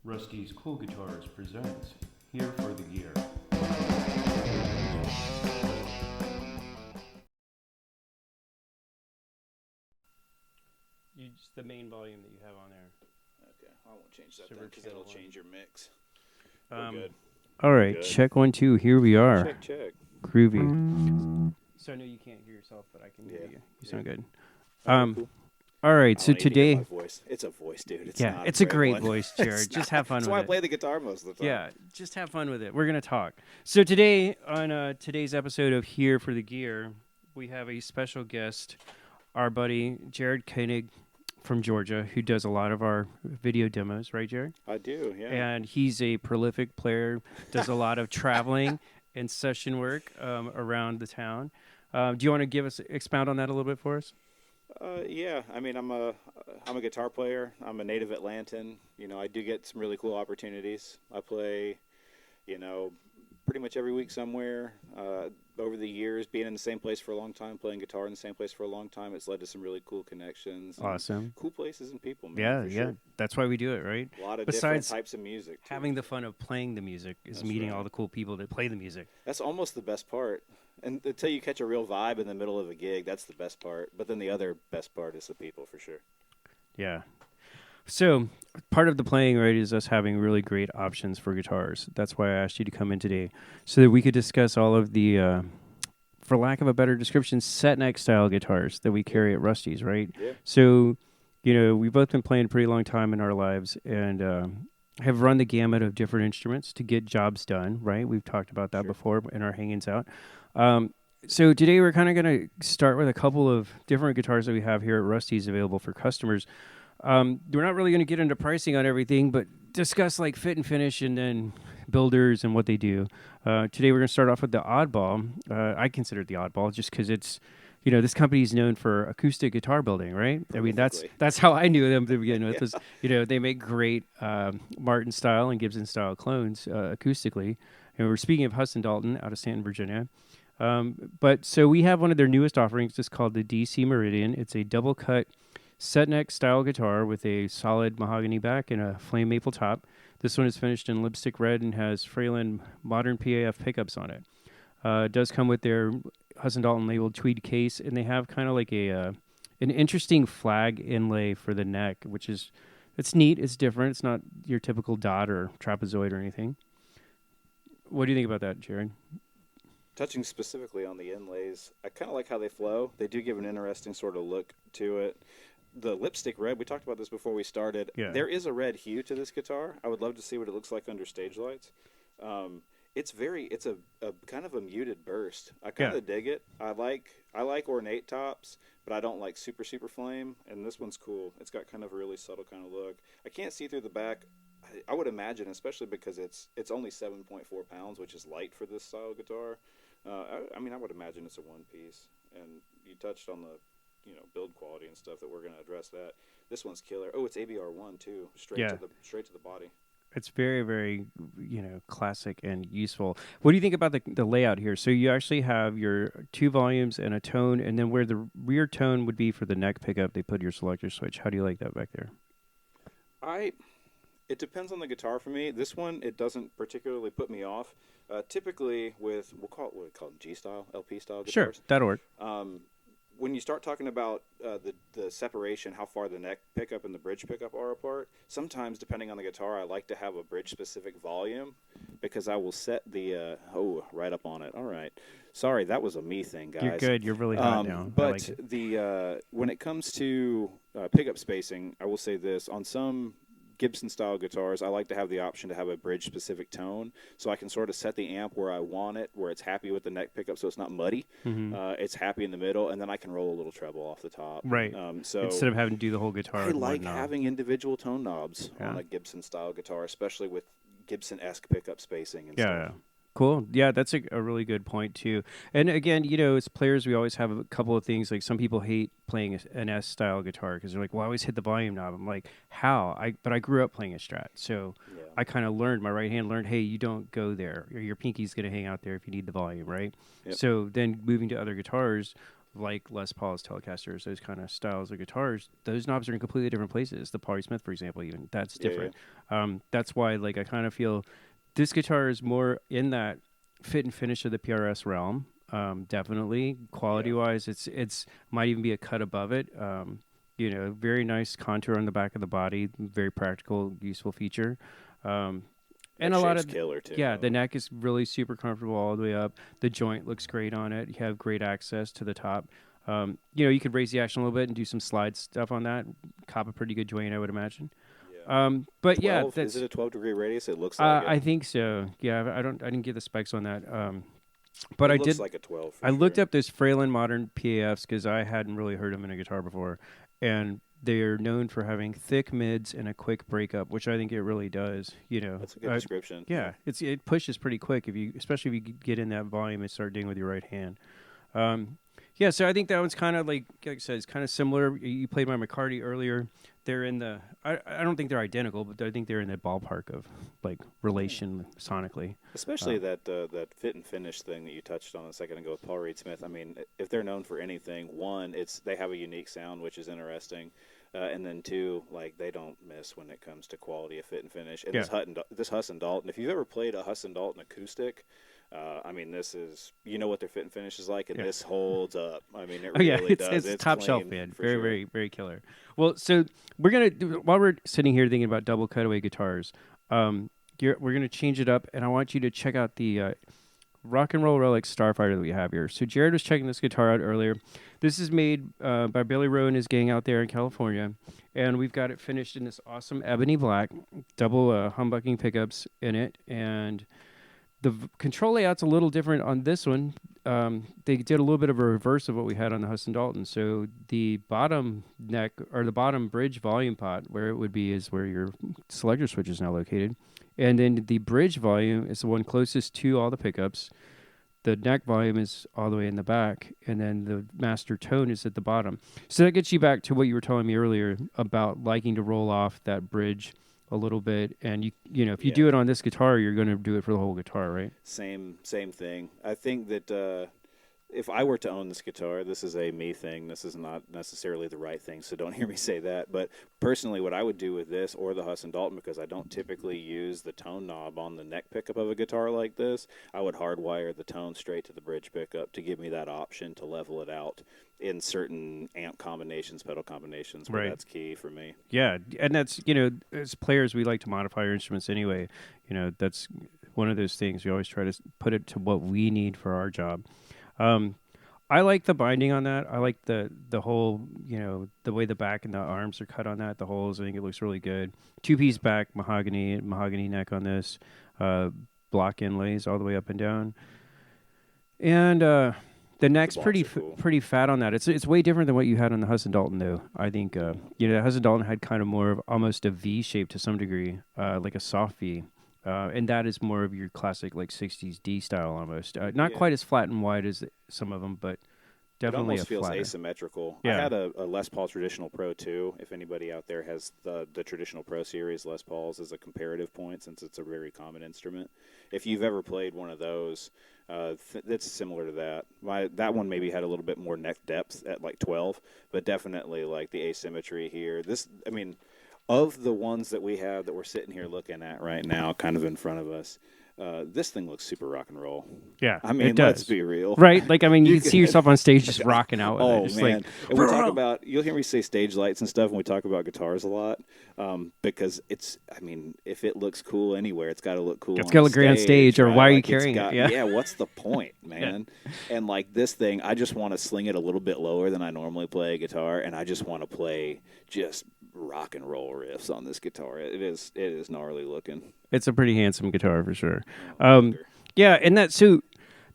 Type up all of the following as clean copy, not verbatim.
Rusty's Cool Guitars presents Here for the Gear. Just the main volume that you have on there. Okay, I won't change that Silver because channel it'll one. change your mix. Good. All right, Good. check 1, 2. Here we are. Check. Groovy. So I know you can't hear yourself, but I can hear Yeah. you. You sound good. Okay, cool. All right, I so don't need to hear today, my voice. It's a voice, dude. It's yeah, not it's a great one. voice, It's Jared. Just not. have fun That's with why I it. play the guitar most of the time. Yeah, just have fun with it. We're gonna talk. So today, on today's episode of Here for the Gear, we have a special guest, our buddy Jared Koenig from Georgia, who does a lot of our video demos, right, Jared? I do, yeah. And he's a prolific player, does a lot of traveling and session work around the town. Do you want to expound on that a little bit for us? Yeah. I mean, I'm a guitar player. I'm a native Atlantan. You know, I do get some really cool opportunities. I play, pretty much every week somewhere. Over the years, being in the same place for a long time, playing guitar in the same place for a long time, it's led to some really cool connections. and Awesome. Cool places and people, man. Yeah, for yeah. Sure. That's why we do it, right? A lot of Besides different types of music. Too. Having the fun of playing the music is That's meeting right. all the cool people that play the music. That's almost the best part. And until you catch a real vibe in the middle of a gig, that's the best part. But then the other best part is the people, for sure. Yeah. So part of the playing, right, is us having really great options for guitars. That's why I asked you to come in today, so that we could discuss all of the, for lack of a better description, set neck style guitars that we carry at Rusty's, right? Yeah. So, we've both been playing a pretty long time in our lives and have run the gamut of different instruments to get jobs done, right? We've talked about that Sure. before in our hangings out. So today we're kind of going to start with a couple of different guitars that we have here at Rusty's available for customers. We're not really going to get into pricing on everything, but discuss like fit and finish and then builders and what they do. Today we're going to start off with the Oddball. I consider it the Oddball just because it's, this company is known for acoustic guitar building, right? I mean, Prolifically. that's how I knew them to begin with. Yeah. Was, they make great Martin style and Gibson style clones acoustically. And we're speaking of Hudson Dalton out of Stanton, Virginia. But so we have one of their newest offerings. It's called the DC Meridian. It's a double cut set neck style guitar with a solid mahogany back and a flame maple top. This one is finished in lipstick red and has Fralin modern PAF pickups on it. It does come with their Hudson Dalton labeled tweed case, and they have kind of like an interesting flag inlay for the neck, which is it's neat. It's different. It's not your typical dot or trapezoid or anything. What do you think about that, Jared? Touching specifically on the inlays, I kind of like how they flow. They do give an interesting sort of look to it. The lipstick red, we talked about this before we started. Yeah. There is a red hue to this guitar. I would love to see what it looks like under stage lights. It's a kind of a muted burst. I kind of dig it. I like ornate tops, but I don't like super flame. And this one's cool. It's got kind of a really subtle kind of look. I can't see through the back. I would imagine, especially because it's only 7.4 pounds, which is light for this style guitar. I would imagine it's a one piece. And you touched on the build quality and stuff that we're going to address that. This one's killer. Oh, it's ABR1 too. Straight to the body. It's very, very, classic and useful. What do you think about the layout here? So you actually have your two volumes and a tone, and then where the rear tone would be for the neck pickup, they put your selector switch. How do you like that back there? It depends on the guitar for me. This one, it doesn't particularly put me off. Typically with, we'll call them G-style, LP-style guitars. Sure, that'll work. When you start talking about the separation, how far the neck pickup and the bridge pickup are apart, sometimes depending on the guitar, I like to have a bridge-specific volume because I will set the right up on it. All right, sorry, that was a me thing, guys. You're good. You're really hot now. But I like it. When it comes to pickup spacing, I will say this: on some Gibson style guitars, I like to have the option to have a bridge specific tone, so I can sort of set the amp where I want it, where it's happy with the neck pickup, so it's not muddy. It's happy in the middle, and then I can roll a little treble off the top. Right. So instead of having to do the whole guitar. I with like one knob. having individual tone knobs on a Gibson style guitar, especially with Gibson-esque pickup spacing and Yeah. stuff. Cool. Yeah, that's a really good point, too. And again, as players, we always have a couple of things. Like some people hate playing an S-style guitar because they're like, well, I always hit the volume knob. I'm like, how? But I grew up playing a Strat. So Yeah. I kind of learned, my right hand learned, hey, you don't go there. Your pinky's going to hang out there if you need the volume, right? Yep. So then moving to other guitars, like Les Paul's Telecasters, those kind of styles of guitars, those knobs are in completely different places. The Pauly Smith, for example, even that's Yeah, different. That's why, like, I kind of feel this guitar is more in that fit and finish of the PRS realm. Definitely, quality-wise, it's might even be a cut above it. Very nice contour on the back of the body, very practical, useful feature. And That a lot shape's of killer too. yeah, the neck is really super comfortable all the way up. The joint looks great on it. You have great access to the top. You could raise the action a little bit and do some slide stuff on that. Cop a pretty good joint, I would imagine. Yeah. But 12, yeah, that's is it a 12-degree radius? It looks like I it. think so. Yeah, I didn't get the specs on that. But It I looks did. like a 12. For I looked sure. up those Fralin modern PAFs because I hadn't really heard them in a guitar before, and they're known for having thick mids and a quick breakup, which I think it really does. That's a good description. Yeah, it pushes pretty quick especially if you get in that volume and start doing it with your right hand. Yeah, so I think that one's kind of like I said, it's kind of similar. You played my McCarty earlier. They're in the I don't think they're identical, but I think they're in the ballpark of like relation sonically. Especially that fit and finish thing that you touched on a second ago with Paul Reed Smith. I mean, if they're known for anything, one, they have a unique sound, which is interesting, and then two, like they don't miss when it comes to quality of fit and finish. And this Husson Dalton, if you've ever played a Husson Dalton acoustic, I mean, this is what their fit and finish is like, and this holds up. I mean, it really does. It's top clean, shelf, man. Very, sure. very, very killer. Well, so we're gonna while we're sitting here thinking about double cutaway guitars, we're gonna change it up, and I want you to check out the Rock and Roll Relic Starfighter that we have here. So Jared was checking this guitar out earlier. This is made by Billy Rowe and his gang out there in California, and we've got it finished in this awesome ebony black, double humbucking pickups in it, and the control layout's a little different on this one. They did a little bit of a reverse of what we had on the Husson Dalton. So the bottom neck or the bottom bridge volume pot, where it would be, is where your selector switch is now located. And then the bridge volume is the one closest to all the pickups. The neck volume is all the way in the back, and then the master tone is at the bottom. So that gets you back to what you were telling me earlier about liking to roll off that bridge a little bit, and if you do it on this guitar, you're going to do it for the whole guitar, right? Same thing. I think that if I were to own this guitar, this is a me thing. This is not necessarily the right thing, so don't hear me say that. But personally, what I would do with this or the Husson Dalton, because I don't typically use the tone knob on the neck pickup of a guitar like this, I would hardwire the tone straight to the bridge pickup to give me that option to level it out in certain amp combinations, pedal combinations, where that's key for me. Yeah, and that's, as players, we like to modify our instruments anyway. That's one of those things. We always try to put it to what we need for our job. I like the binding on that. I like the whole, the way the back and the arms are cut on that, the holes. I think it looks really good. Two-piece back, mahogany neck on this, block inlays all the way up and down. And the neck's pretty fat on that. It's way different than what you had on the Husson Dalton, though. I think, the Husson Dalton had kind of more of almost a V shape to some degree, like a soft V. And that is more of your classic, like, 60s D style almost. Not quite as flat and wide as some of them, but definitely it almost feels flatter. Asymmetrical. Yeah. I had a Les Paul Traditional Pro 2. If anybody out there has the Traditional Pro series, Les Paul's as a comparative point, since it's a very common instrument. If you've ever played one of those, that's similar to that. That one maybe had a little bit more neck depth at like 12, but definitely like the asymmetry here. Of the ones that we have that we're sitting here looking at right now, kind of in front of us, this thing looks super rock and roll. Yeah, I mean, it does. let's be real. Right? Like, I mean, you can see yourself on stage just rocking out with it. Oh, Just man. like, and we talk about, you'll hear me say stage lights and stuff when we talk about guitars a lot, because if it looks cool anywhere, it's got to look cool. It's got to look great on stage, or right? why are you Like, carrying it? Yeah, what's the point, man? And like this thing, I just want to sling it a little bit lower than I normally play a guitar, and I just want to play just rock and roll riffs on this guitar. It is gnarly looking. It's a pretty handsome guitar for sure. Yeah, and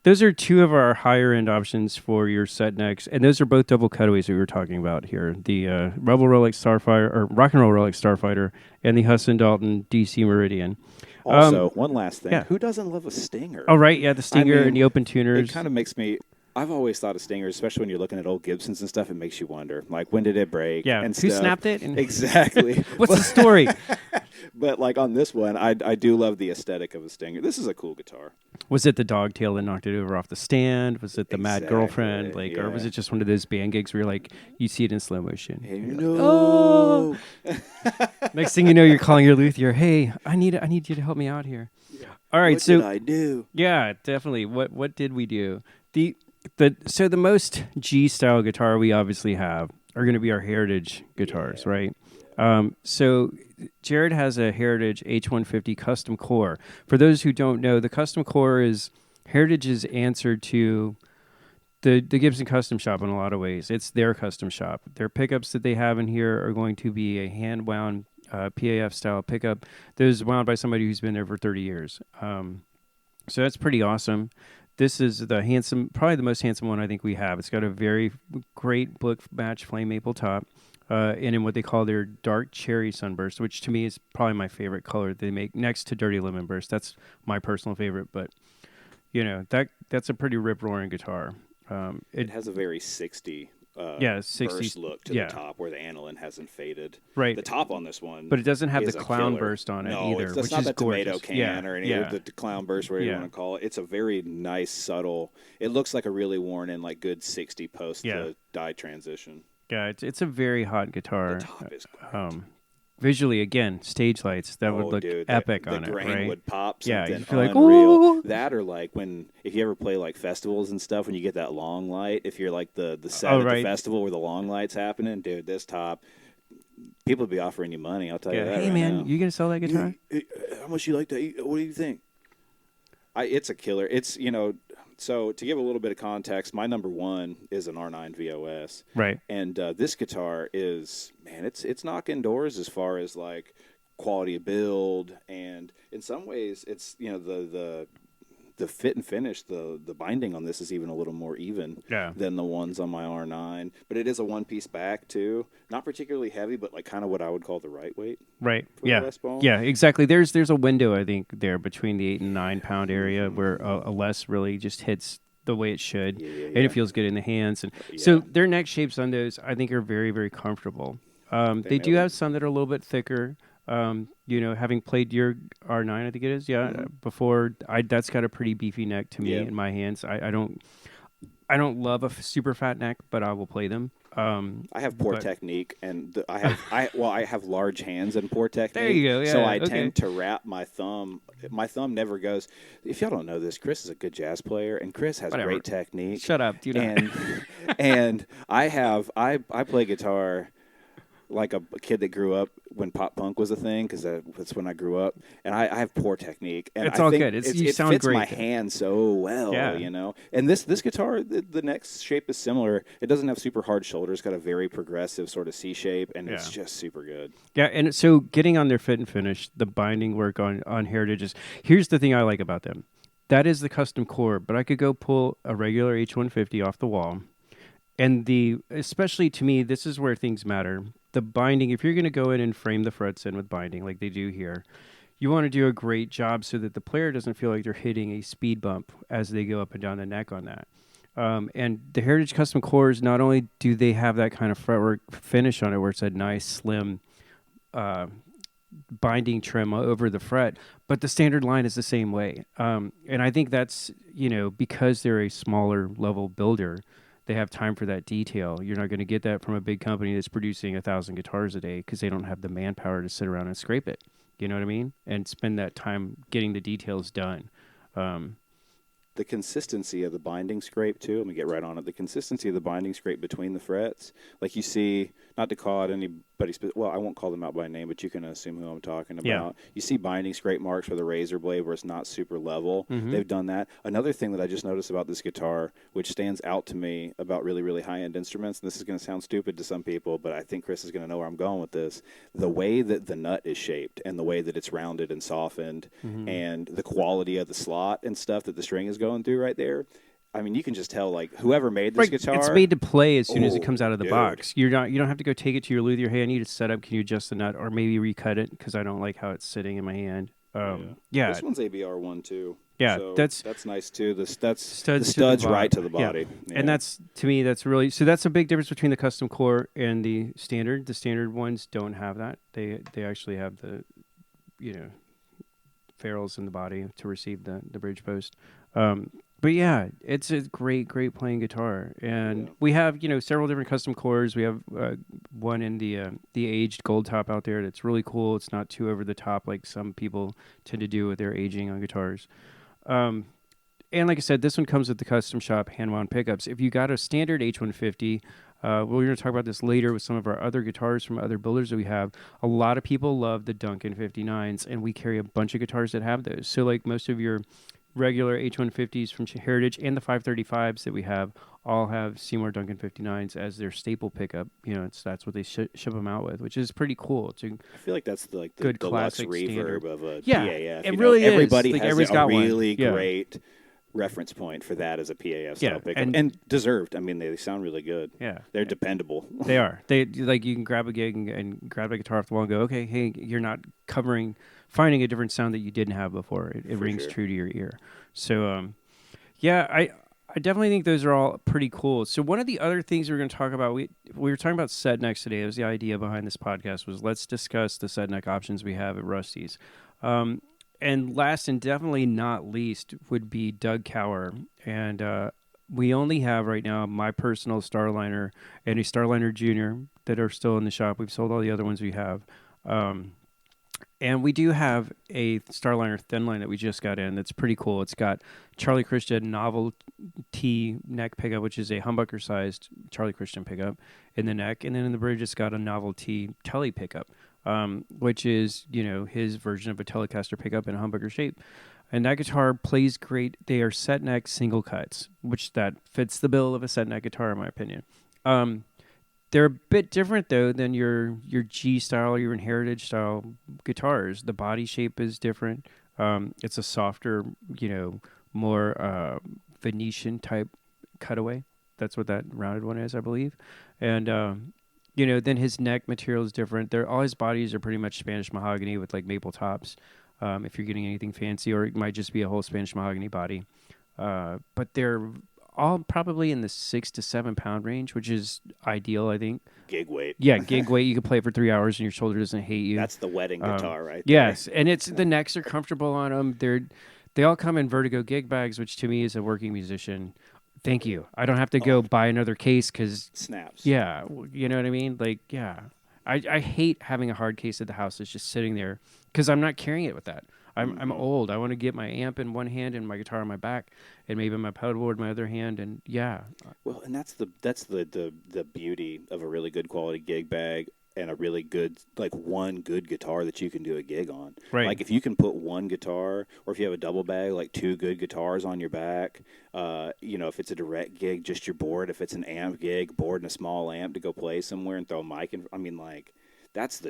those are two of our higher end options for your set necks, and those are both double cutaways that we were talking about here. The Rebel Relic Starfighter, or Rock and Roll Relic Starfighter, and the Husson Dalton DC Meridian. Also, one last thing. Yeah. Who doesn't love a Stinger? Oh, right, yeah, the Stinger and the open tuners. It kind of makes me... I've always thought of Stingers, especially when you're looking at old Gibsons and stuff, it makes you wonder, like, when did it break? Yeah, and who stuff. snapped it? Exactly. What's the story? But like on this one, I do love the aesthetic of a Stinger. This is a cool guitar. Was it the dogtail that knocked it over off the stand? Was it the mad girlfriend? Exactly, Or was yeah. it just one of those band gigs where you're like, you see it in slow motion? Hey, You're like, no. "Oh!" Next thing you know, you're calling your luthier. Hey, I need you to help me out here. All right, What so did I do? yeah, definitely. What did we do? So the most G style guitar we obviously have are going to be our Heritage guitars, right? So Jared has a Heritage H150 custom core. For those who don't know, the custom core is Heritage's answer to the Gibson Custom Shop in a lot of ways. It's their custom shop. Their pickups that they have in here are going to be a hand wound PAF style pickup that is wound by somebody who's been there for 30 years. So that's pretty awesome. This is probably the most handsome one I think we have. It's got a very great book match flame maple top, and in what they call their dark cherry sunburst, which to me is probably my favorite color they make next to dirty lemon burst. That's my personal favorite, but that's a pretty rip roaring guitar. It has a very 60 60s burst look to the top where the aniline hasn't faded. Right. The top on this one, but it doesn't have is the a clown killer. burst on it No, either, that's which not is the gorgeous. tomato can or any of the clown burst, whatever you want to call it. It's a very nice, subtle. It looks like a really worn in, like good 60 post the die transition. Yeah, it's a very hot guitar. The top is great. Visually, again, stage lights that would look epic on the it, grain right? would pop Yeah, something you feel like, unreal. "Ooh." That or like if you ever play like festivals and stuff, when you get that long light, if you're like the set at the festival where the long light's happening, dude, this top, people would be offering you money. I'll tell you that. Hey right man, now. you gonna sell that guitar? How much you like to eat? What do you think? It's a killer. It's So to give a little bit of context, my number one is an R9 VOS, Right. and this guitar is, man, it's knocking doors as far as like quality of build, and in some ways, it's the fit and finish, the binding on this is even a little more even than the ones on my R9. But it is a one-piece back too, not particularly heavy, but like kind of what I would call the right weight. Right. For the Les Paul. Yeah. Exactly. There's a window I think there between the 8 and 9 pound area where a Les really just hits the way it should, and it feels good in the hands. And so their neck shapes on those I think are very, very comfortable. They do have some that are a little bit thicker. Having played your R9, I think it is, before, that's got a pretty beefy neck to me in my hands. I don't love a super fat neck, but I will play them. I have poor technique, and I have large hands and poor technique. There you go. Yeah, so I tend to wrap my thumb. My thumb never goes. If y'all don't know this, Chris is a good jazz player, and Chris has great technique. Shut up, do not. And I play guitar like a kid that grew up when pop punk was a thing, because that's when I grew up, and I have poor technique. And it's I all think good. it sound fits great. my hand so well, And this guitar, the neck shape is similar. It doesn't have super hard shoulders. Got a very progressive sort of C shape, and it's just super good. Yeah, and so getting on their fit and finish, the binding work on Heritages. Here's the thing I like about them. That is the custom core, but I could go pull a regular H150 off the wall, and especially to me, this is where things matter. The binding, if you're going to go in and frame the frets in with binding like they do here, you want to do a great job so that the player doesn't feel like they're hitting a speed bump as they go up and down the neck on that. And the Heritage Custom Cores, not only do they have that kind of fretwork finish on it where it's a nice, slim binding trim over the fret, but the standard line is the same way. And I think that's, because they're a smaller level builder, they have time for that detail. You're not going to get that from a big company that's producing 1,000 guitars a day because they don't have the manpower to sit around and scrape it. You know what I mean? And spend that time getting the details done. The consistency of the binding scrape, too, let me get right on it. The consistency of the binding scrape between the frets, like you see, not to call out anybody, I won't call them out by name, but you can assume who I'm talking about. Yeah. You see binding scrape marks for the razor blade where it's not super level. Mm-hmm. They've done that. Another thing that I just noticed about this guitar, which stands out to me about really, really high-end instruments, and this is going to sound stupid to some people, but I think Chris is going to know where I'm going with this, the way that the nut is shaped and the way that it's rounded and softened, and the quality of the slot and stuff that the string is going through right there. I mean, you can just tell, like, whoever made this guitar. It's made to play as soon as it comes out of the box. You don't have to go take it to your luthier. Hey, I need it set up. Can you adjust the nut or maybe recut it because I don't like how it's sitting in my hand. This one's ABR 1 too. Yeah, so that's nice too. The studs the right to the body. Yeah. And that's, to me, that's a big difference between the custom core and the standard. The standard ones don't have that. They actually have ferrules in the body to receive the bridge post. But yeah, it's a great playing guitar, and we have several different custom cores. We have one in the aged gold top out there that's really cool. It's not too over the top like some people tend to do with their aging on guitars. And like I said, this one comes with the custom shop hand wound pickups. If you got a standard H150, we're going to talk about this later with some of our other guitars from other builders that we have. A lot of people love the Duncan 59s, and we carry a bunch of guitars that have those. So like most of your regular H150s from Heritage and the 535s that we have all have Seymour Duncan 59s as their staple pickup. That's what they ship them out with, which is pretty cool. I feel like that's the good deluxe classic reverb standard of a PAF. It really is. Everybody like, has everybody's a got really one. great reference point for that as a PAF style pickup, and deserved. I mean, they sound really good. Yeah, they're dependable. They are. They like you can grab a gig and grab a guitar off the wall and go, okay, hey, you're not finding a different sound that you didn't have before. It rings true to your ear. So, I definitely think those are all pretty cool. So one of the other things we're going to talk about, we were talking about set necks today. It was the idea behind this podcast was let's discuss the set neck options we have at Rusty's. And last and definitely not least would be Doug Cower. And we only have right now my personal Starliner and a Starliner Junior that are still in the shop. We've sold all the other ones we have. And we do have a Starliner thin line that we just got in that's pretty cool. It's got Charlie Christian novelty neck pickup, which is a humbucker-sized Charlie Christian pickup in the neck. And then in the bridge, it's got a novelty Tele pickup. Which is, his version of a Telecaster pickup in a humbucker shape. And that guitar plays great. They are set neck single cuts, which that fits the bill of a set neck guitar, in my opinion. They're a bit different, though, than your G style or your Heritage style guitars. The body shape is different. It's a softer, more Venetian type cutaway. That's what that rounded one is, I believe. And then his neck material is different. All his bodies are pretty much Spanish mahogany with like maple tops. If you're getting anything fancy, or it might just be a whole Spanish mahogany body. But they're all probably in the 6 to 7 pound range, which is ideal, I think. Gig weight. Yeah, gig weight. You can play it for 3 hours and your shoulder doesn't hate you. That's the wedding guitar, right? Yes, and the necks are comfortable on them. They all come in Vertigo gig bags, which to me as a working musician. Thank you. I don't have to go buy another case because snaps. Yeah, you know what I mean. Like, yeah, I hate having a hard case at the house that's just sitting there because I'm not carrying it with that. I'm old. I want to get my amp in one hand and my guitar on my back, and maybe my pedal board in my other hand. And yeah. Well, and that's the beauty of a really good quality gig bag. And a really good, one good guitar that you can do a gig on. Right. Like if you can put one guitar, or if you have a double bag, like 2 good guitars on your back, if it's a direct gig, just your board. If it's an amp gig, board and a small amp to go play somewhere and throw a mic in. That's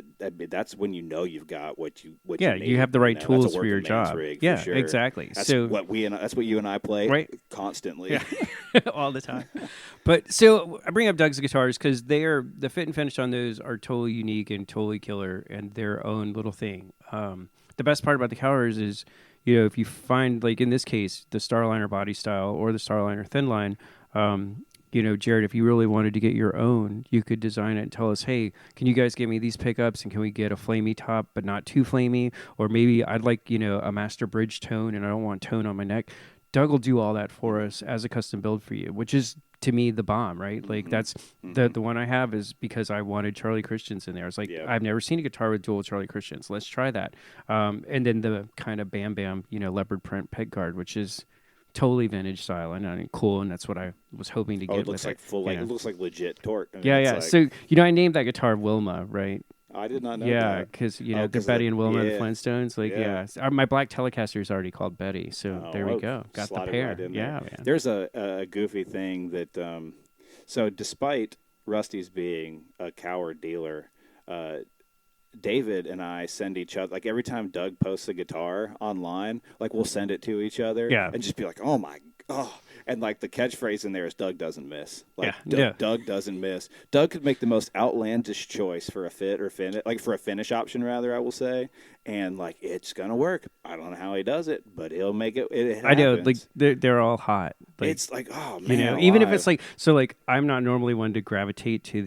when you've got what you need. Yeah, you have the right tools for your job. Rig, yeah, for sure. Exactly. That's what you and I play constantly. Yeah. All the time. But so I bring up Doug's guitars because the fit and finish on those are totally unique and totally killer and their own little thing. The best part about the Cowers is, if you find, like in this case, the Starliner body style or the Starliner thin line, Jared, if you really wanted to get your own, you could design it and tell us, hey, can you guys get me these pickups and can we get a flamey top but not too flamey? Or maybe I'd like, a master bridge tone and I don't want tone on my neck. Doug will do all that for us as a custom build for you, which is, to me, the bomb, right? Like, that's the one I have is because I wanted Charlie Christians in there. It's like, I've never seen a guitar with dual Charlie Christians. Let's try that. And then the kind of Bam Bam, leopard print peg guard, which is totally vintage style and cool, and that's what I was hoping to get. It looks like it looks like legit torque. So I named that guitar Wilma, right? I did not know. Yeah, because the Betty and Wilma, the Flintstones. My black Telecaster is already called Betty, so there we go. Got the pair. Right man. There's a goofy thing that. So despite Rusty's being a Cower dealer, David and I send each other, like every time Doug posts a guitar online, like we'll send it to each other and just be like, and like the catchphrase in there is Doug doesn't miss. Like Doug doesn't miss. Doug could make the most outlandish choice for a fit or finish, like for a finish option rather, I will say. And like, it's going to work. I don't know how he does it, but he'll make it. It I know, like they're all hot. Like, it's like, oh man. Even if it's like, so like I'm not normally one to gravitate to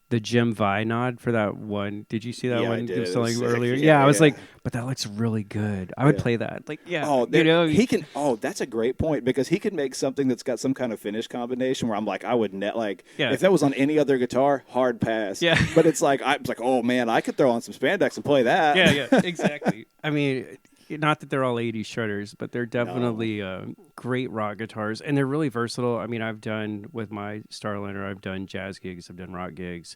the Jim Vi nod for that one. Did you see that Yeah, I one did. he was It selling was sick. earlier? Yeah, I was yeah. like, but that looks really good. I would Yeah. play that. Like, yeah, Oh, you know, he can. Oh, that's a great point because he can make something that's got some kind of finish combination where I'm like, I would Yeah. if that was on any other guitar, hard pass. Yeah. But it's like oh man, I could throw on some spandex and play that. yeah, exactly. I mean, not that they're all 80s shredders, but they're definitely great rock guitars, and they're really versatile. I mean, I've done with my Starliner, I've done jazz gigs, I've done rock gigs,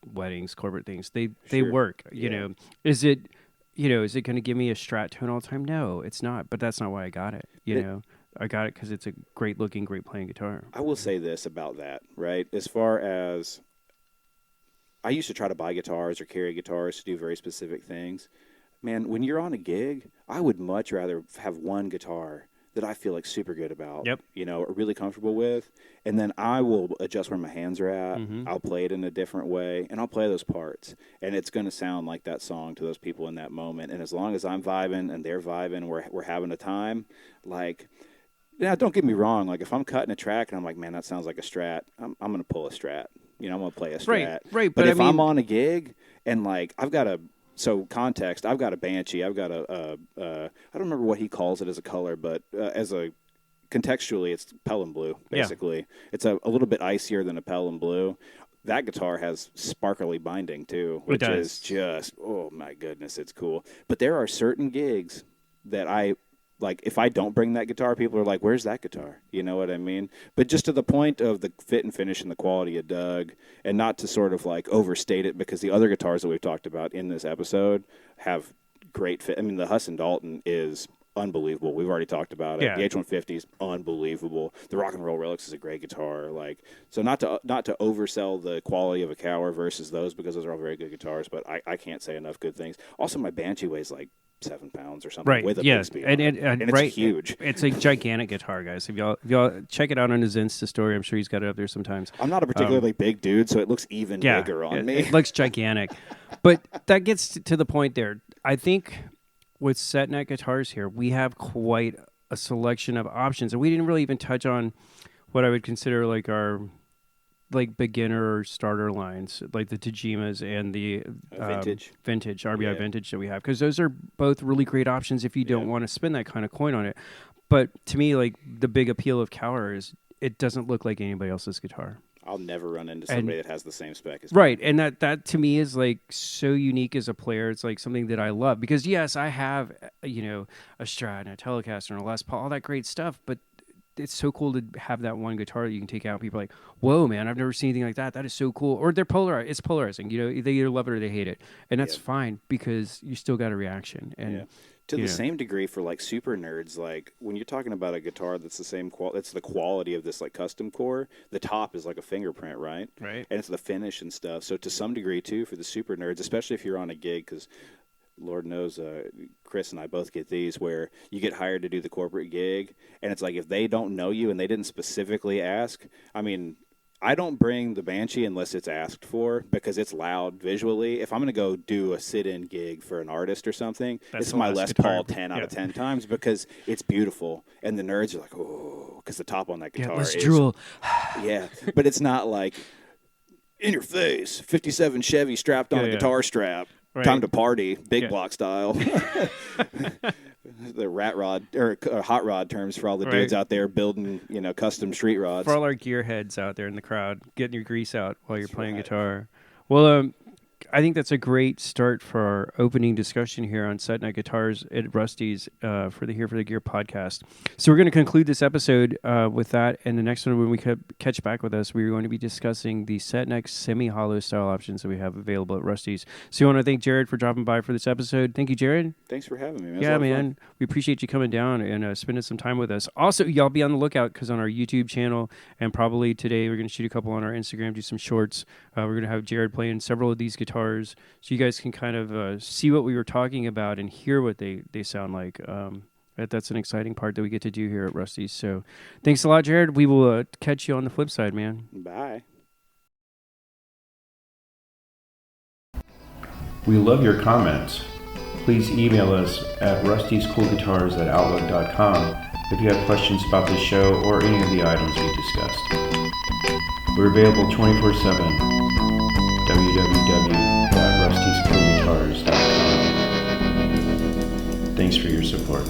weddings, corporate things. They Sure. work. You Yeah. know, is it going to give me a Strat tone all the time? No, it's not. But that's not why I got it. You know, I got it because it's a great looking, great playing guitar. I will say this about that, right? As far as I used to try to buy guitars or carry guitars to do very specific things. Man, when you're on a gig, I would much rather have one guitar that I feel like super good about, Yep. you know, or really comfortable with, and then I will adjust where my hands are at. Mhm. I'll play it in a different way, and I'll play those parts, and it's going to sound like that song to those people in that moment. And as long as I'm vibing and they're vibing, we're having a time. Like, yeah, don't get me wrong. Like, if I'm cutting a track and I'm like, man, that sounds like a Strat, I'm going to pull a Strat. You know, I'm going to play a Strat. Right. But But if I mean, I'm on a gig and like I've got a context, I've got a Banshee, I've got I don't remember what he calls it as a color, but as a contextually, it's Pelham blue. Basically, it's a little bit icier than a Pelham blue. That guitar has sparkly binding too, which is just oh my goodness, it's cool. But there are certain gigs that I like. If I don't bring that guitar, people are like, "Where's that guitar?" You know what I mean? But just to the point of the fit and finish and the quality of Doug, and not to sort of like overstate it, because the other guitars that we've talked about in this episode have great fit. I mean, the Husson Dalton is unbelievable. We've already talked about it. Yeah. The H-150 is unbelievable. The Rock and Roll Relics is a great guitar. Like, so not to oversell the quality of a Cower versus those, because those are all very good guitars, but I can't say enough good things. Also, my Banshee weighs like 7 pounds or something. right? With a Yeah, Bixby and on it. And it's right, huge. It's a gigantic guitar, guys. If y'all check it out on his Insta story, I'm sure he's got it up there sometimes. I'm not a particularly big dude, so it looks even bigger on me. It looks gigantic. But that gets to the point there. I think with set neck guitars here, we have quite a selection of options. And we didn't really even touch on what I would consider like our beginner or starter lines, like the Tajimas and the vintage RBI vintage that we have, because those are both really great options if you don't want to spend that kind of coin on it. But to me, like, the big appeal of Cower is it doesn't look like anybody else's guitar. I'll never run into somebody that has the same spec as right, and that to me is like so unique as a player. It's like something that I love, because yes, I have a Strat and a Telecaster and a Les Paul, all that great stuff, but it's so cool to have that one guitar that you can take out. People are like, whoa, man, I've never seen anything like that. That is so cool. Or they're polarized. It's polarizing. They either love it or they hate it, and that's fine, because you still got a reaction. And to the same degree for like super nerds, like when you're talking about a guitar that's the same quality, that's the quality of this like custom core. The top is like a fingerprint, right? Right. And it's the finish and stuff. So to some degree too, for the super nerds, especially if you're on a gig, because Lord knows, Chris and I both get these where you get hired to do the corporate gig, and it's like if they don't know you and they didn't specifically ask. I mean, I don't bring the Banshee unless it's asked for, because it's loud visually. If I'm going to go do a sit-in gig for an artist or something, it's my Les Paul 10 out of 10 times, because it's beautiful. And the nerds are like, oh, because the top on that guitar let's is drool. Yeah, but it's not like in your face, 57 Chevy strapped on a guitar strap. Right. Time to party, big block style. The rat rod or hot rod terms for all the dudes out there building, custom street rods. For all our gearheads out there in the crowd, getting your grease out while you're playing guitar. Well, I think that's a great start for our opening discussion here on Set Night Guitars at Rusty's for the Here for the Gear podcast. So we're going to conclude this episode with that, and the next one, when we catch back with us, we're going to be discussing the Set Neck semi-hollow style options that we have available at Rusty's. So I want to thank Jared for dropping by for this episode. Thank you, Jared. Thanks for having me, man. Yeah, man. We appreciate you coming down and spending some time with us. Also, y'all be on the lookout, because on our YouTube channel, and probably today, we're going to shoot a couple on our Instagram, do some shorts. We're going to have Jared playing several of these guitars, so you guys can kind of see what we were talking about and hear what they sound like. That's an exciting part that we get to do here at Rusty's. So thanks a lot, Jared. We will catch you on the flip side, man. Bye. We love your comments. Please email us at rustyscoolguitars@outlook.com if you have questions about this show or any of the items we discussed. We're available 24/7. www.rustyspoolguitars.com. Thanks for your support.